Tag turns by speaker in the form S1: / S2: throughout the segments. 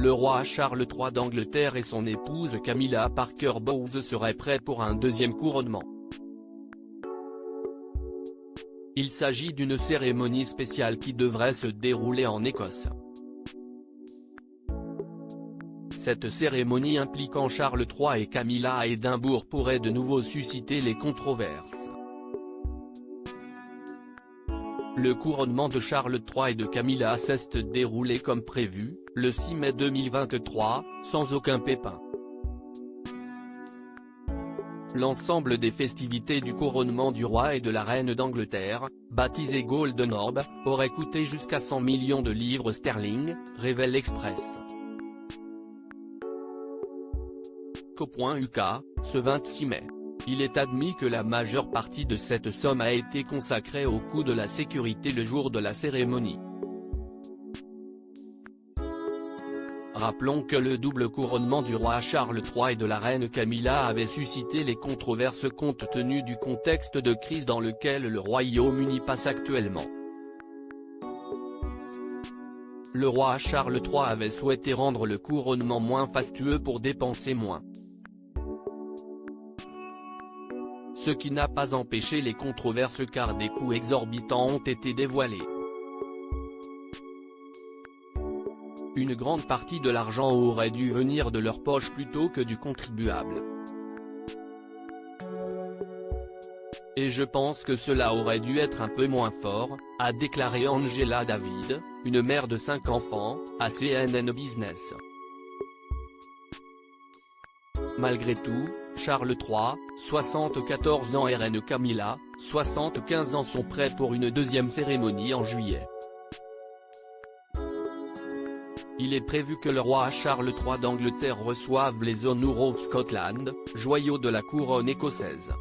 S1: le roi Charles III d'Angleterre et son épouse Camilla Parker Bowles seraient prêts pour un deuxième couronnement. Il s'agit d'une cérémonie spéciale qui devrait se dérouler en Écosse. Cette cérémonie impliquant Charles III et Camilla à Édimbourg pourrait de nouveau susciter les controverses. Le couronnement de Charles III et de Camilla s'est déroulé comme prévu, le 6 mai 2023, sans aucun pépin. L'ensemble des festivités du couronnement du roi et de la reine d'Angleterre, baptisé Golden Orb, aurait coûté jusqu'à 100 millions de livres sterling, révèle l'Express. Co.uk, ce 26 mai. Il est admis que la majeure partie de cette somme a été consacrée au coût de la sécurité le jour de la cérémonie. Rappelons que le double couronnement du roi Charles III et de la reine Camilla avait suscité les controverses compte tenu du contexte de crise dans lequel le Royaume-Uni passe actuellement. Le roi Charles III avait souhaité rendre le couronnement moins fastueux pour dépenser moins. Ce qui n'a pas empêché les controverses car des coûts exorbitants ont été dévoilés. Une grande partie de l'argent aurait dû venir de leur poche plutôt que du contribuable. Et je pense que cela aurait dû être un peu moins fort, a déclaré Angela David, une mère de 5 enfants, à CNN Business. Malgré tout, Charles III, 74 ans et reine Camilla, 75 ans sont prêts pour une deuxième cérémonie en juillet. Il est prévu que le roi Charles III d'Angleterre reçoive les Honours of Scotland, joyaux de la couronne écossaise.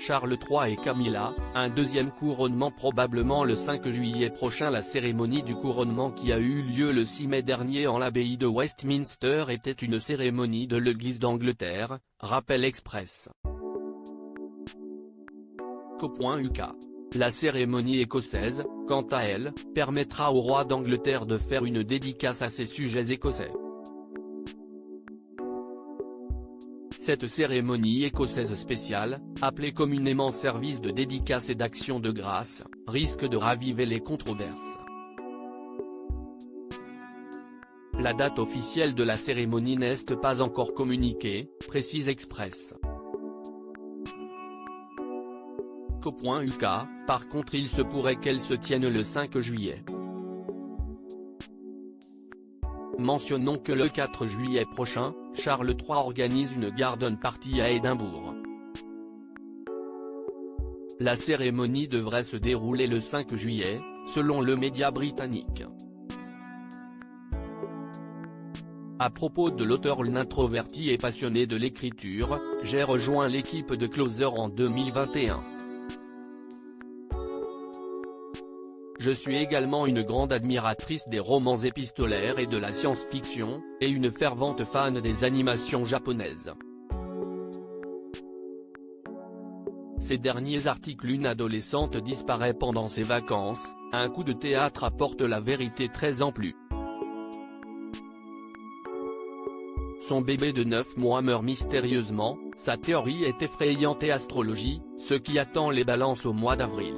S1: Charles III et Camilla, un deuxième couronnement probablement le 5 juillet prochain. La cérémonie du couronnement qui a eu lieu le 6 mai dernier en l'abbaye de Westminster était une cérémonie de l'Église d'Angleterre, rappelle Express. Co.uk. La cérémonie écossaise, quant à elle, permettra au roi d'Angleterre de faire une dédicace à ses sujets écossais. Cette cérémonie écossaise spéciale, appelée communément service de dédicace et d'action de grâce, risque de raviver les controverses. La date officielle de la cérémonie n'est pas encore communiquée, précise Express. Co.uk, par contre il se pourrait qu'elle se tienne le 5 juillet. Mentionnons que le 4 juillet prochain, Charles III organise une garden party à Édimbourg. La cérémonie devrait se dérouler le 5 juillet, selon le média britannique. À propos de l'auteur introverti et passionné de l'écriture, j'ai rejoint l'équipe de Closer en 2021. Je suis également une grande admiratrice des romans épistolaires et de la science-fiction, et une fervente fan des animations japonaises. Ces derniers articles. Une adolescente disparaît pendant ses vacances, un coup de théâtre apporte la vérité 13 ans plus. Son bébé de 9 mois meurt mystérieusement, sa théorie est effrayante et astrologie, ce qui attend les balances au mois d'avril.